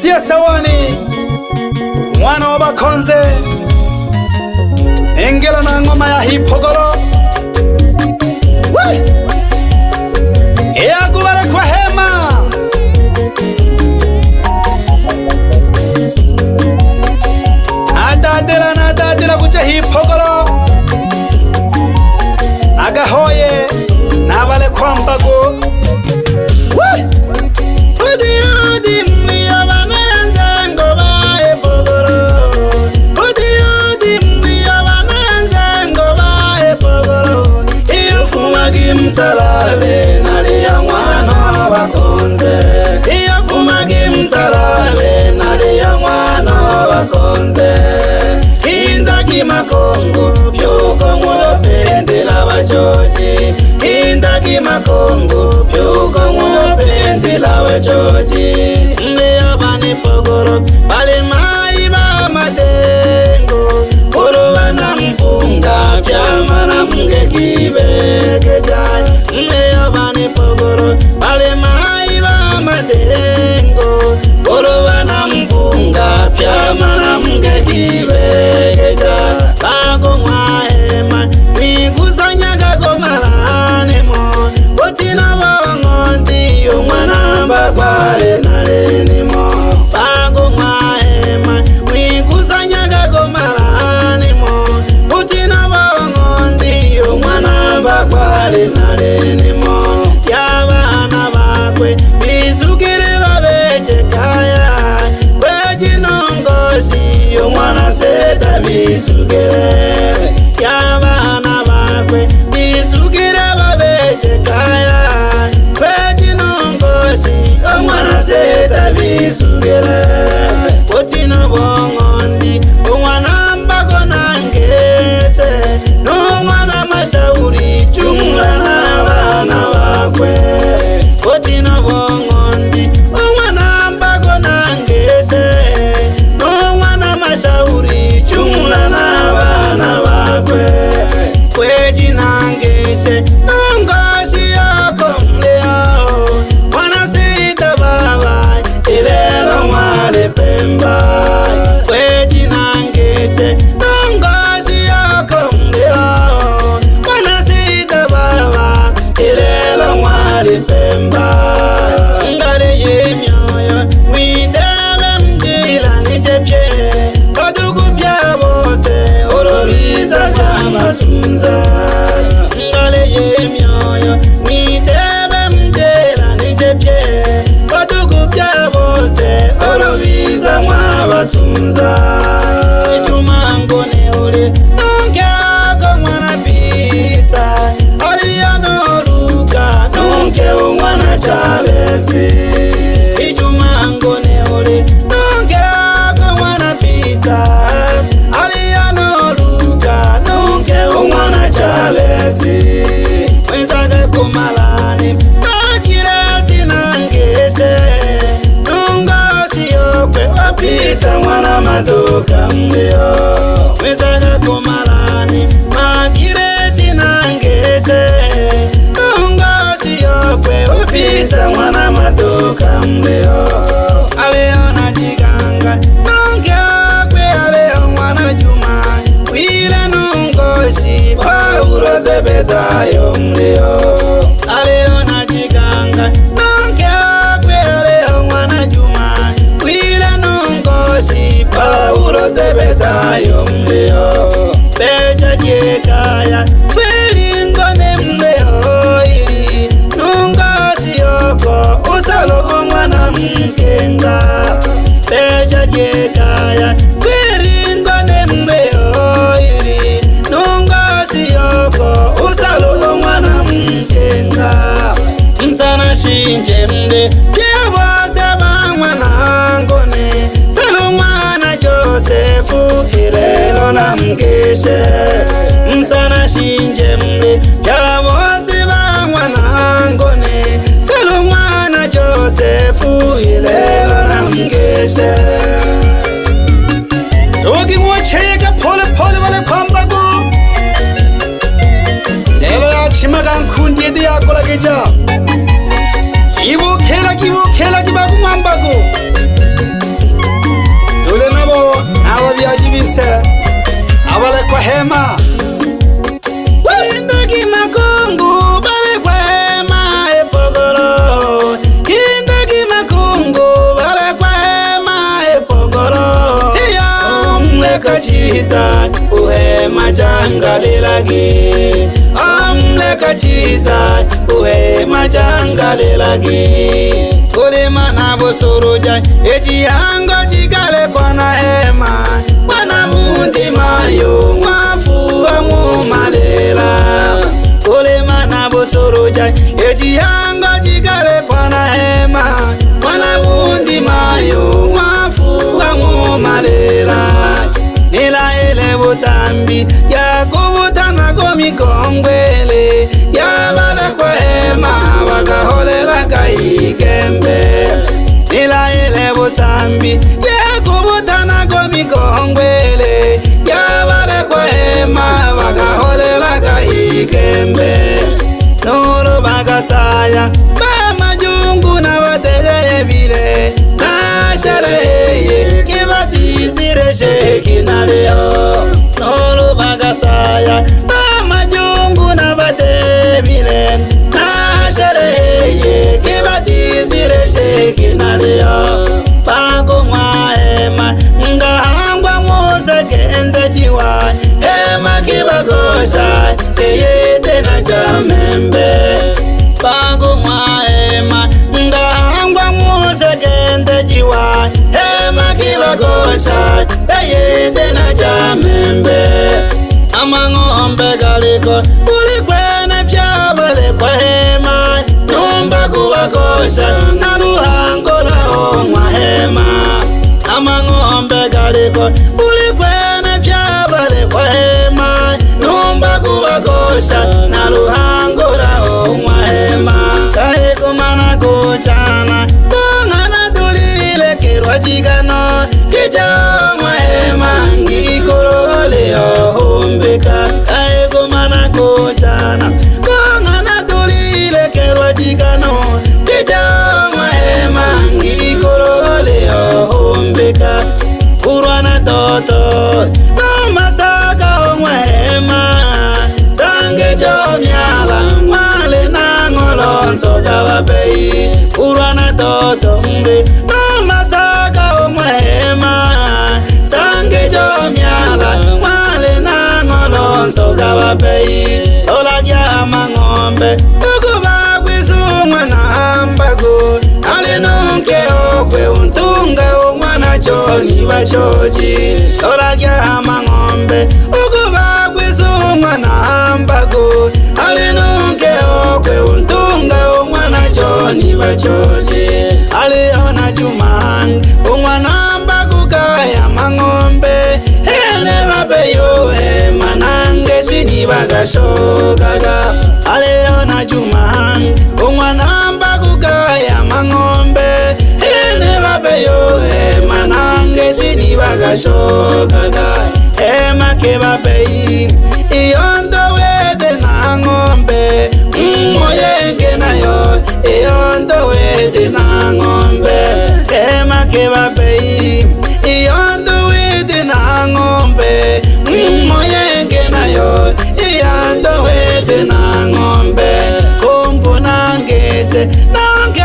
Sia Sawani mwana wa Bakonze engela na ngoma ya hipogolo yakubale kwa hema adadela kucha hipogolo agahoye nabale kwa mbago Mtalabe nalia mwana wa Bakonze iyavumagi mtalabe nalia mwana wa Bakonze indagi makongo byuko mulopendela bachochi indagi makongo byuko mulopendela bachochi ndeyabani pogoro bale maiba madengo koroba na mpunga byamana mungekibeke jai ndeyabani pogoro bale maiba madengo koroba na mpunga byamana mungekibeke jai bago mwahema mikusanyaga gomalane mo botina bongondi yo mwana bakwale naleni mo bago mwahema mikusanyaga gomalane mo botina bongondi yo mwana bakwale naleni mo yabana bakwe bisugire babeche kaya kwejinongosi yo mwana seda bisugire yabana bakwe bisugire babeche kaya kwejinongosi yo mwana seda bisugire kotina bongondi umwana mbago nangese n'umwana mashauri chumula n'abana bakwe kotina bongondi umwana mbago nangese n'umwana mashauri chumula n'abana bakwe kwejinangese nongosi yako mleo mwana sita baba ilelo mwale pemba kwejinangese nongosi yako mleo mwana sita baba ilelo mwale pemba ngale yemyoyo mwidebe mjila nijepye kadugu byabose ororiza kama tunza ngale yemyoyo mwidebe mjila nijepye kadugu byabose ororiza mwabatunza ichumango neule nunkeago mwana pita alianoruka nunke umwana Charlesi ichumango neule nunkeago mwana pita alianoruka nunke umwana Charlesi wenzake kumalani akireti nangese nungosi yokwe wapita mwana maduka mbio wenzake kumalani makireti nangese nungosi yokwe wapita mwana maduka mbio aleona jiganga nunge okwe aleo mwana Juma wile nungosi Paulo Zebedayo mbio aleona jiganga nunge okwe aleo mwana Juma wile nungosi Paulo Zebedayo mbio beja jekaya kwelingone mleo ili nungosi yoko usalo omwana mkenga beja jekaya kwelingone mleo ili nungosi yoko usalo omwana mkenga msana shinje mde byabose bamwana ngone salo mwana Josefu kilelo na mgeshe msana shinje mde byabose bamwana ngone salo mwana Josefu kilelo na mgeshe sogi mwocheka pole pole wale kwambago lelo yachimaga nkundi yedi yakola geja Ibu kela kibabu mambago majangalelagi amle kachiza uwe majangalelagi kulima na busoroja eji hango jigale kwana hema wana bundi mayo mwafu amu malela kulima na busoroja eji hango jigale kwana hema wana bundi mayo mwafu amu malela nila ele butambi ya kubutana gomi kongwele ya bala kwa hema wakaholela kaikembe nila ele butambi ya kubutana gomi kongwele ya bala kwa hema wakaholela kaikembe nuru bagasaya kama jungu na wateye bile na shaleye kibatizire shekina leo nuru bagasaya kama jungu na wateye bile na shaleye kibatizire shekina leo pago mwaema ngahangwa musa kende jiwa ema kibagosha eyete na jamembe pago mwaema ngahangwa musa kende jiwa ema kibagosha eyete na jamembe amangombe galiko ulikwene pyabale kwa hema numba kubagosha na luhango lao mwahema amangombe galiko ulikwene pyabale kwa hema numba kubagosha na luhango lao mwahema kahikumana kuchana tongana tulile kirwa jigano kijao mwahema ngikoroleo humbika kahikumana kuchana tongana tulile kirwa jigano kijao mwahema ngikoroleo humbika kurwana toto no masaka omwahema sange jomyala mwale na ngolonso kababei kurwana toto mbe no masaka omwahema sange jomyala mwale na ngolonso kababei olagya mangombe ukuba kwisumwa na ambago alinunke okwe untunga omwana choni bachoji olagya mangombe ukuba kwisumwa na ambago alinunke okwe untunga omwana choni bachoji aliona jumangi omwana ambago kaya mangombe ene babeyo manange sini bagashogaga aliona jumangi omwana ambago kaya mangombe ene babeyo manange sini bagashogaga ema ke babei iyondo wede na ngombe moyenge nayo iyondo wede na ngombe ema ke babei iyondo wede na ngombe moyenge nayo iyondo wede na ngombe kumbu nangeche nange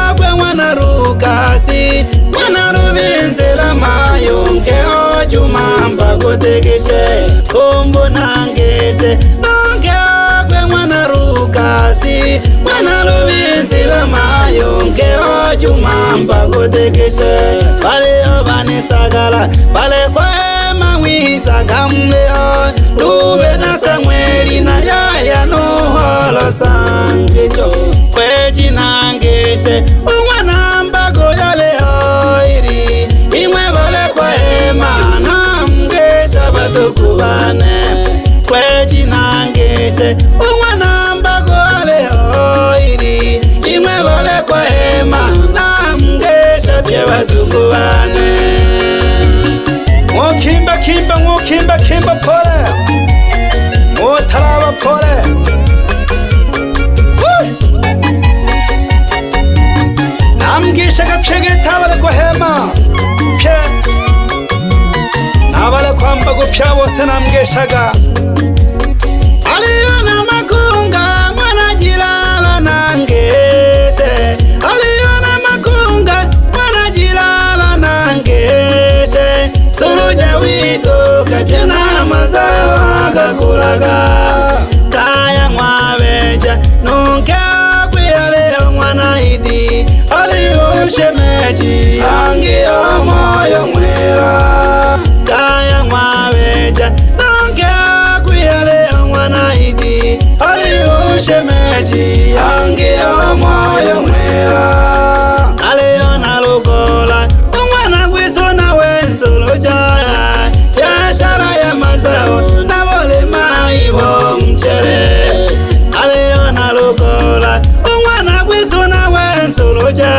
abwe mwana rukasi mwana rubinzela mayo nke ojumamba gotegeshe kumbu nangeche nange abwe mwana rukasi mwana rubinzela mayo nke ojumamba gotegeshe bale obane sagala bale kwema mwiza gamleo lube na samweli na yaya nuholo sangejo kweji nangeche umwana mbago yaleo iri imwe bale kwa hema na mgesha batukubane kweji nangeche umwana mbago yaleo iri imwe bale kwa hema na mgesha pye batukubane mwokimba kimba mwokimba kimba pole mwotalaba pole namgishaga pyegeta bale kwa hema pye nabale kwamba gupya bose namgishaga aliyona makunga mwana jilala nangeche aliyona makunga mwana jilala nangeche suruja wito kapyana mazawaga chiyangia moyo mwera aliona lukola umwana gwiso na wensuluja biashara ya mazao na bolema ibo mchere aliona lukola umwana gwiso na wensuluja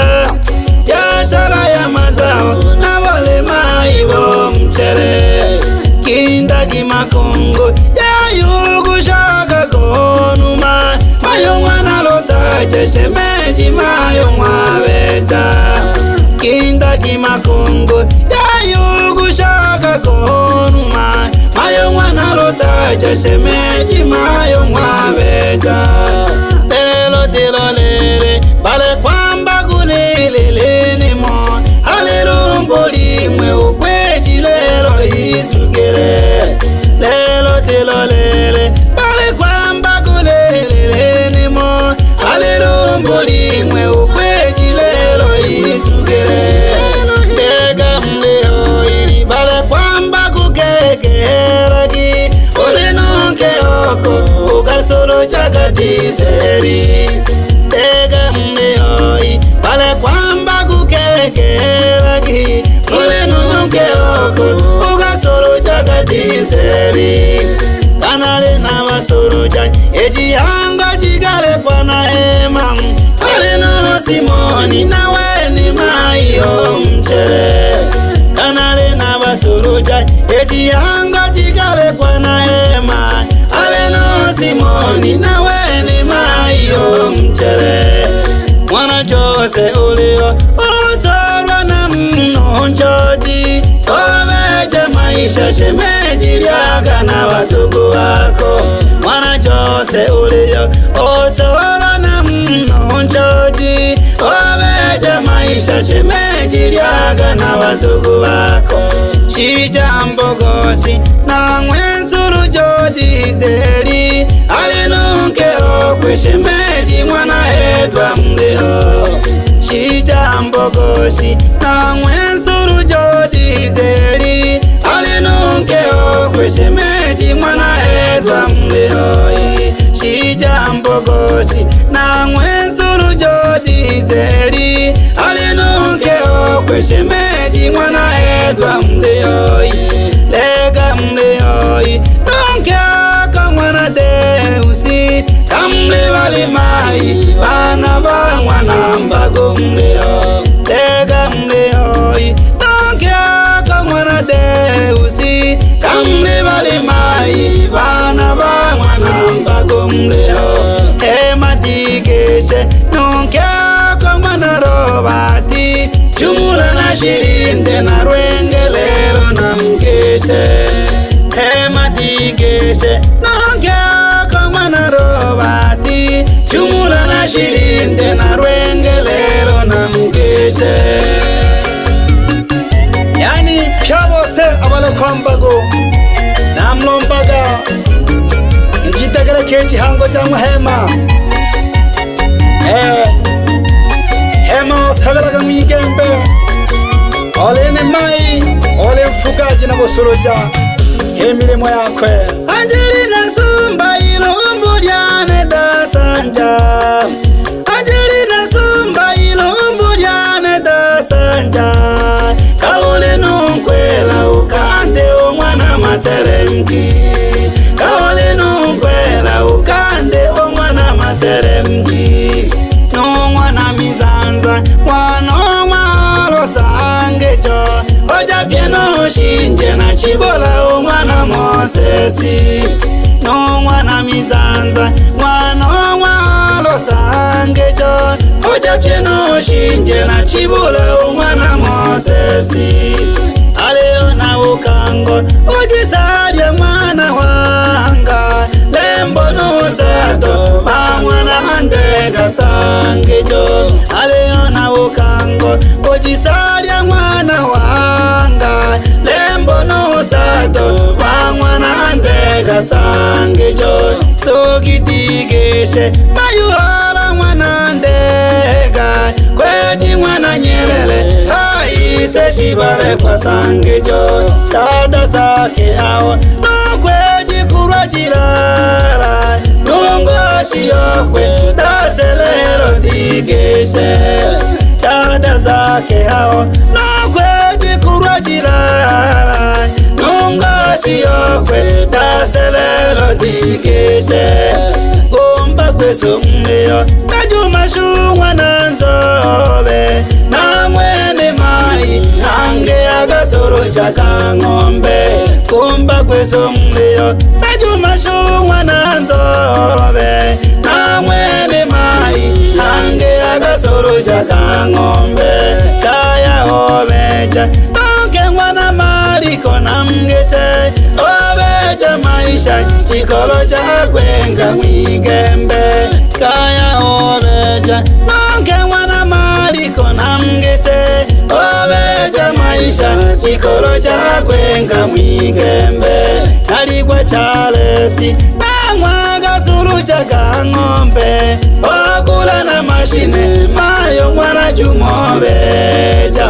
biashara ya mazao na bolema ibo mchere kinda kimakongo ya yugu shaka konuma mayo mwana lotache shemeji mayo mwabeja kinda kimakongo ya yugu shaka konuma mayo mwana lotache shemeji mayo mwabeja lelo tilo lele bale kwamba kulililini mo halirumbo limwe ukweji lelo isugere lelo tilo lele bale kwamba kulililini mo halirumbo limwe ukweji lelo isugere lega mleo ili bale kwamba kukekeragi ulinunke oko ugasoro chakatiseri lega mleo ili bale kwamba kukekeragi ulinunke oko ugasoro chakatiseri kanale na wasoroja ejihanga jigale kwa na ema alino simoni na weni mayo mchere kanale na wasoroja ejihanga jigale kwa na ema alino simoni na weni mayo mchere mwana Jose ulio utorwa na mnonjoji oveje maisha shemeji liaga na watugu wako mwana Jose ulio utorwa na mnonjoji oveje maisha shemeji liaga na watugu wako shijambogoshi na mwenzuru jodi zeli alinunke okwe shemeji mwana edwa mleo shijambogoshi na mwenzuru jodi zeli alinunke okwe shemeji mwana edwa mleo shijambogoshi na mwenzuru jodi zeli alinunke okwe shemeji mwana edwa mleo lega mleo nunke aka mwana Deusi kamle bali mai bana ba mwana mbago mleo lega mleo nunke aka mwana Deusi kamle bali mai bana ba mwana mbago mleo ematikeshe nunke aka mwana Robati jumula na shirinde na rwengelero na mkeshe ematikeshe nunke aka mwana Robati jumula na shirinde na rwengelero na mkeshe yani pyabose abale kwambago na mlombaga njitegele keji hango jamwa hema hema osabelaga mwigembe olene mai ole mfugaji na bosoroja emirimo yakwe Angelina Sumba ilumbu lyane dasanja Angelina Sumba ilumbu lyane dasanja kaole nunkwela ukande omwana materemki kaole nunkwela ukande omwana materemki n'omwana mizanza mwana omwalo sangejo oja pieno shinje na chibola omwana Mosesi n'omwana mizanza mwana omwalo sangejo oja pieno shinje na chibola omwana Mosesi aliona ukango ojisalia mwana wanga lembo nusato bamwana mandega sangejo aliona ukango ojisalia mwana wanga lembo nusato bamwana mandega sangejo sokitigeshe mayuhala mwana ndega kweji mwana Nyerere aise shibale kwa sangejo dada zake hao nukweji kurwa jirara nungo shiyokwe nokwe chikurwa chirara nongasi yokwe daselelo dikeshe gomba kweso mleyo tajuma shungwa nanzobe na mwene mai nange agasoro chaka ng'ombe gomba kweso mleyo tajuma shungwa nanzobe na mwene mai nange agasoro chaka ng'ombe kaya obecha nonke mwana maliko namgese obecha maisha chikolo chakwenga mwigembe kaya obecha nonke mwana maliko namgese obecha maisha chikolo chakwenga mwigembe naligwa Charles nang'waga suru chaka ng'ombe okula na mashine mayo mwana jumobecha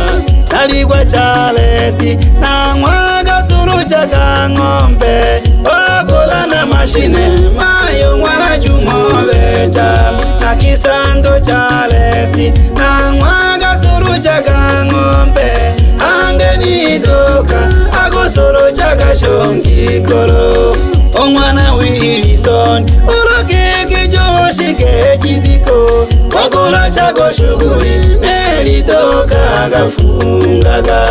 naligwa Charles nang'waga suru chaka ng'ombe okula na mashine mayo mwana jumobecha nakisando Charles nang'waga suru chaka ng'ombe angeni doka agosoro chaka shongikolo omwana Wilson urokeke joshike chidiko wakula chako shughuli nelidoka gafungaga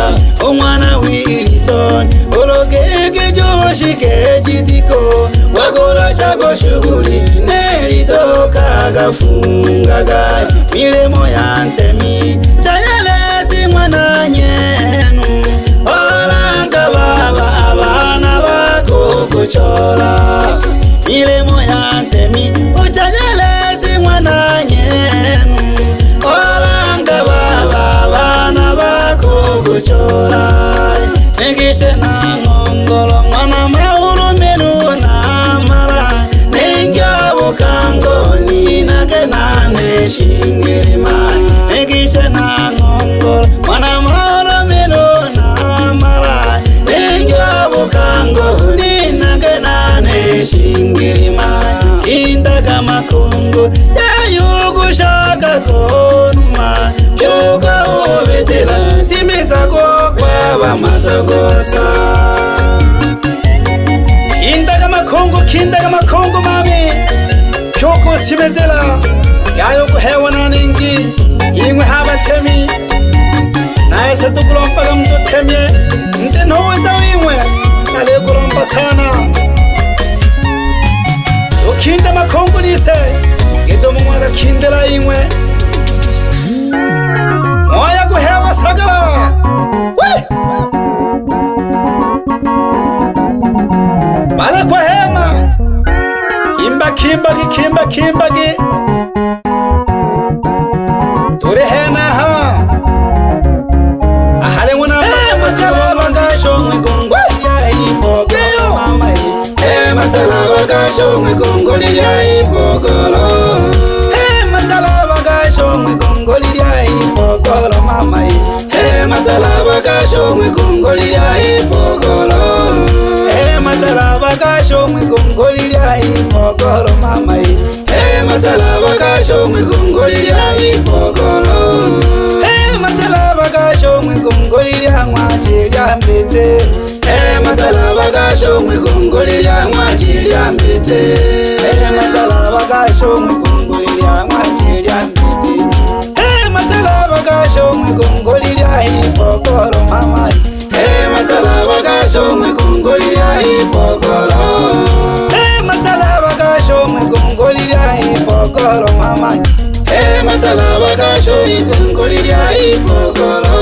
omwana Wilson urokeke joshike chidiko wakula chako shughuli nelidoka gafungaga milemo ya ntemi chayelesi mwana nyenu olanga baba abana bako kuchola milemo ya ntemi uchayelesi mwana nyenu olanga baba abana bako kuchola negishe na ngongolo mwana mauru menu na mara nengya bukango ninage nane shingirima negishe na ngongolo mwana mauru menu na mara nengya bukango ninage nane shingirima indaga makongo yayugushaka konuma yuga obetela simisa kwa matogosa indaga makongo mami kyoko simezela yayo hewana ningi ingwe habatemi naye setukulompa gamdotemye nte noweza wimwe nale kulompa sana ukinda makongo nise gedomo mwaga kindela ingwe moya kuhewa sagala bala kwa hema kimbagi ture hena ha ahale mwana matala bagasho ngongoli ya ipogolo mama matala bagasho ngongoli ya ipogolo matala bagasho ngongoli ya ipogolo mama matala bagasho ngongoli ya ipogolo matala bagasho ngongoli ya ipogolo mama matala bagasho ngongoli ya ipogolo matala bagasho ngongoli ya ngwaje ya mbete matala bagasho ngongoli ya ngwaje ya mbete matala bagasho ngongoli ya ngwaje ya mbete matala bagasho ngongoli ya ipogolo mama matala bagasho ngongoli ya ipogolo matala bagasho ngongoli ya ipogolo mama matala bagasho ngongoli ya ipogolo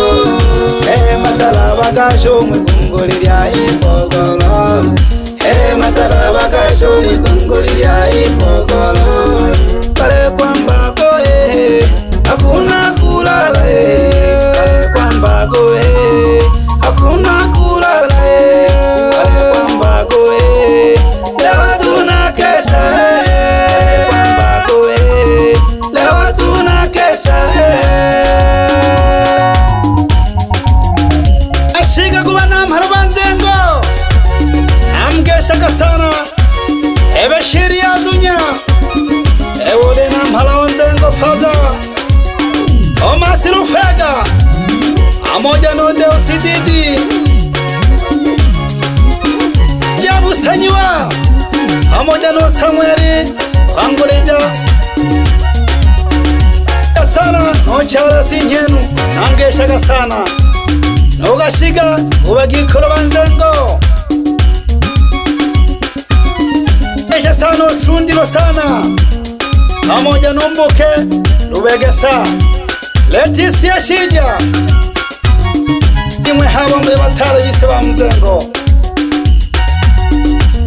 matala bagasho ngongoli ya ipogolo matala bagasho ngongoli ya ipogolo pale kwamba koe hakuna kulala pale kwamba koe hakuna kulala pale kwamba koe leo tunakesha kwamba koe leo tunakesha ashika kuba namhara banzengo amgesha kasana ebe sheria zunya pamoja no Deusi Didi Jabusanyiwa pamoja no Samueli Wangureja sana no Charles Nyenu nangeshaga sana no Gashiga ubagikoro banzengo esha sana Sundiro sana pamoja no Mbuke Rubegesa Leticia Shija imwe haba muri batara bise bamzengo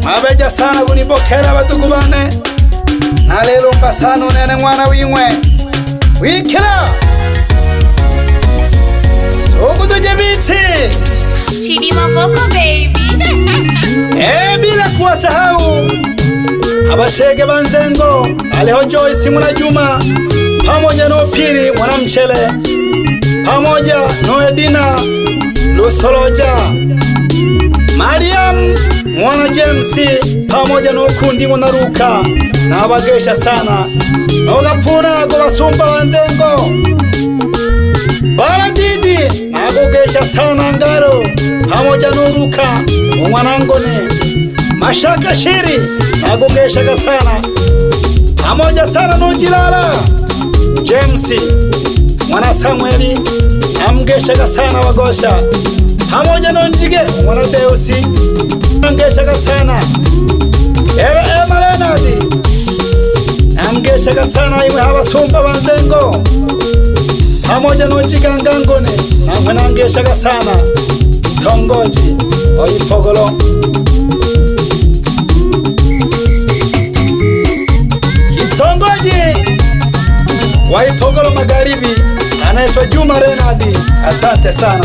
mabeja sana kunibokera batugubane na lero mbasano nene mwana wimwe wikira okuduje biti Chidima Vocal baby bila kuwasahau abashege banzengo aliho Joyce Muna Juma pamoja no Piri Mwanamchele pamoja no Edina Lusoloja Mariam Mwana James pamoja no Kundi Mwanaruka na abagesha sana no Gapuna go basumba banzengo Baradidi na agogesha sana Ngaro pamoja no Ruka Mwanangone Mashaka Shiri na agogesha sana pamoja sana no Jilala James Mwana Samueli amgesha sana wagosha pamoja no Njige Mwana Deusi amgesha sana Ema Leonard amgesha sana imwe abasumba banzengo pamoja no Jigangangone namwe nangesha sana Tongoji Oyipogolo Kitongoji Waipogolo Magharibi anaitwa Juma Renadi, asante sana.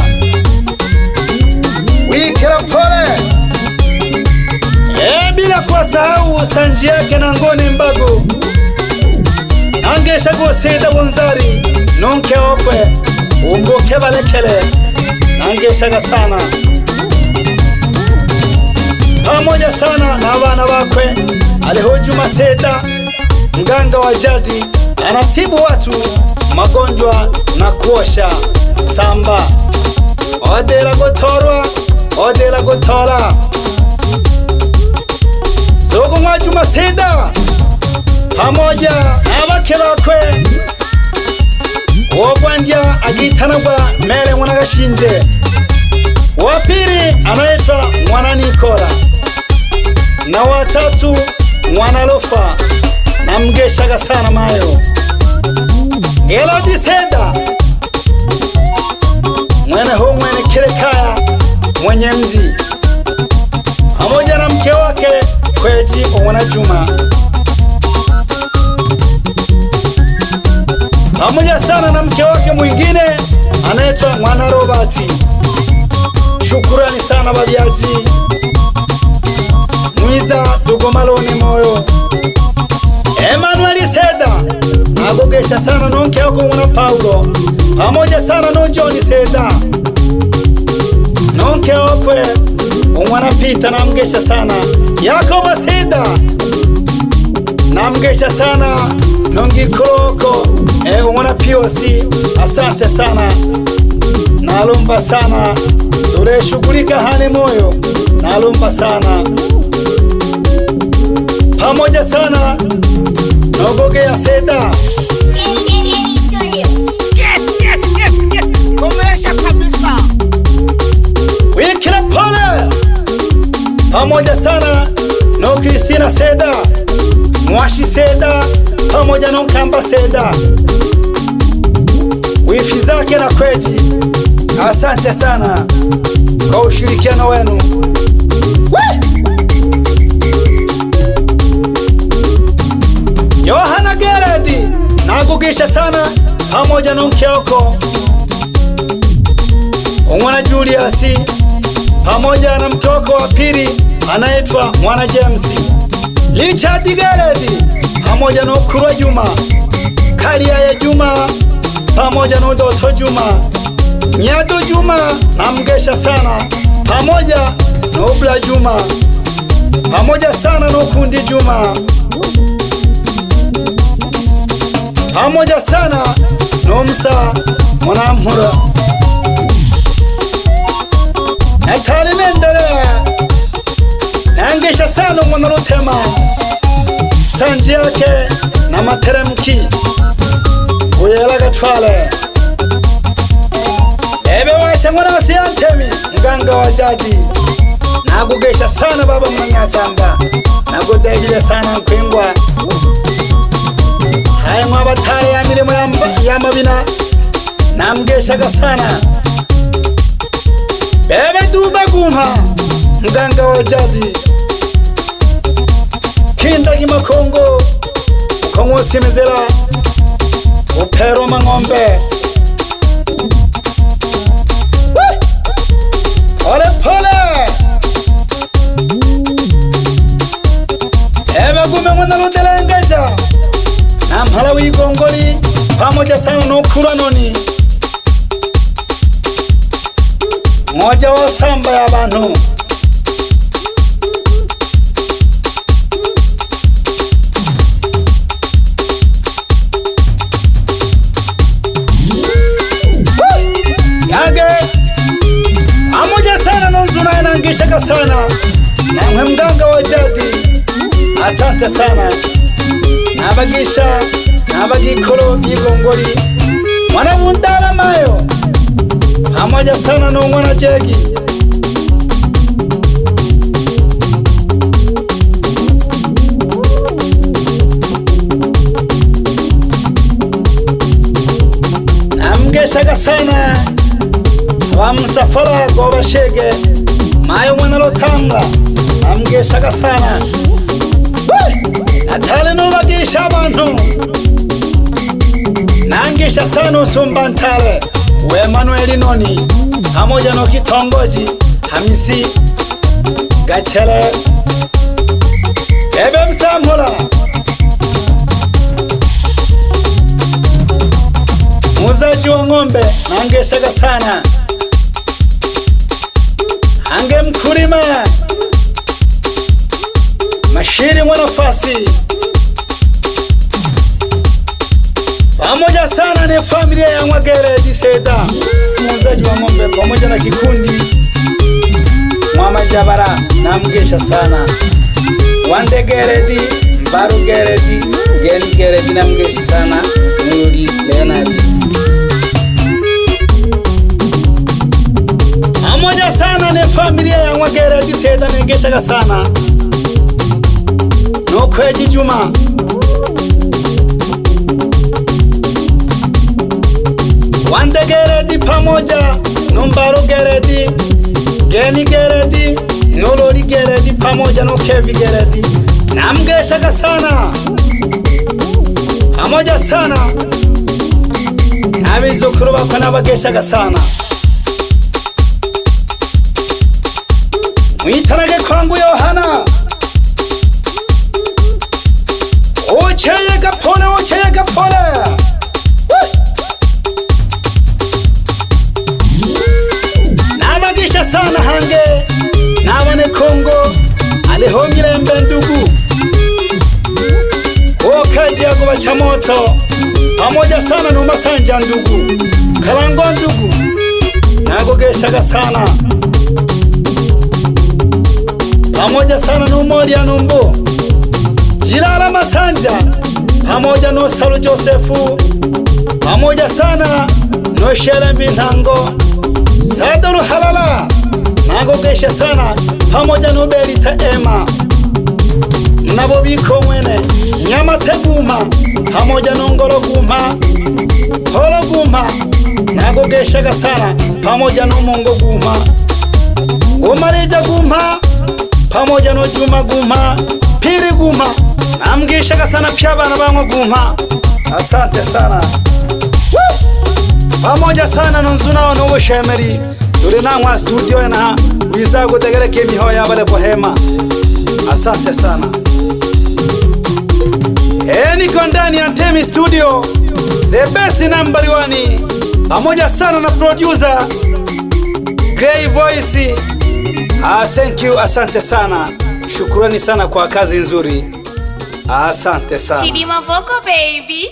Wikira pole bila kusahau Sanji yake na Ngone Mbago angesha goseda Bonzari nonke okwe umboke balekele angesha sana pamoja sana na abana bakwe aliho Juma Seda mganga wa jadi anatibu watu magonjwa na kuosha samba odela gotorwa odela gotora zogo mwa Juma Seda pamoja na bake bakwe wogwandya agitanagwa Mere Mwana Gashinje wa pili anaitwa Mwana Nikora na watatu Mwana Lofa na mgeshaga sana mayo Elodi Seda mwene ho mwene Kirekaya mwenye mji pamoja na mke wake Kweji Mwana Juma pamoja sana na mke wake mwingine anaitwa Mwana Robati. Shukurani sana babiaji Mwiza Dugomaloni moyo Emmanuel Seda agogesha sana nonke yako Mwana Paulo pamoja sana no John Seda nonke okwe Mwana Pita na mgesha sana Yakobo Seda na mgesha sana nongi Kroko Mwana POC asante sana nalumba sana tule shughulika hane moyo nalumba sana pamoja sana nogoge ya Seda Komesha kabisa Wikira pole pamoja sana no Kristina Seda Mwashi Seda pamoja no Kamba Seda wifi zake na Kweji asante sana kwa ushirikiano wenu Yohana Geredi nagugisha sana pamoja na mkeoko Mwana Julius pamoja na mkeoko wa pili anaitwa Mwana James Richard Geredi pamoja na Kurwa Juma Kalia ya Juma pamoja na Doto Juma Nyado Juma na mgesha sana pamoja na Ubla Juma pamoja sana na Kundi Juma pamoja sana na Msa Mwanamhura natali nendelea nangesha sana mwana Rutema sanji yake na materemki uyela gatwale ebe washa mwana wasiyantemi mganga wa jadi nagugesha sana baba Mwanyasanga nagudegile sana nkwingwa hai mwabatale ya milimo ya mabina namgeshaga sana bebe duba gumha mganga wa jadi kindagi makongo ukamusimizira upero mang'ombe pole pole ebe gume mwana Rudelengeja na mpala w'igongoli pamoja sana n'ukura noni moja wa samba ya bantu yage pamoja sana nonzuna inangishaka sana na mwe mganga wa jadi asante sana nabagisha nabagikoro y'igongoli mwana mundala mayo pamoja sana no mwana jegi namgeshaga sana wa msafara goba shege mayo mwana Rutanga namgeshaga sana natale nubagisha abantu nangisha sana usumba ntale we Emmanuel noni pamoja no kitongoji Hamisi Gachele ebe msamhula muzaji wa ng'ombe nangeshaga sana ange mkulima mashiri mwanafasi pamoja sana ni familia ya Mwageredi Seda muuzaji wa ng'ombe pamoja na kikundi Mama Jabara namgesha sana Wande Geredi Mbaru Geredi Geni Geredi namgesha sana Nuri Leonardi pamoja sana ni familia ya Mwageredi Seda nangesha sana Nokweji Juma Wande Geredi pamoja Numbaru Geredi Geni Geredi Nolori Geredi pamoja no Kevi Geredi namgeshaga sana pamoja sana abizukuru bako nabageshaga sana mwitarage kwangu Yohana ocheye gapole nabagisha sana hange nabane Kongo alihomile mbendugu okaji yago bacha moto pamoja sana numasanja ndugu Karango ndugu nagogeshaga sana pamoja sana numoria numbu Jilala Masanja pamoja no Salu Josefu pamoja sana no Shelembi Ntango Sadaru Halala nagogesha sana pamoja no Berita Ema nabo biko mwene Nyamateguma pamoja no Ngoro Guma Holo Guma nagogeshaga sana pamoja no Mongo Guma Umarija Guma pamoja no Juma Guma Piri Guma namgeshaga sana pia bana bango Guma asante sana pamoja sana nonzuna wano Bushemeri tuli namwa studio na wizago tegereke mihoya bale bohema asante sana niko ndani ya Ntemi studio the best number 1 pamoja sana na producer Grey Voice thank you asante sana shukrani sana kwa kazi nzuri asante sana Chidima Vocal baby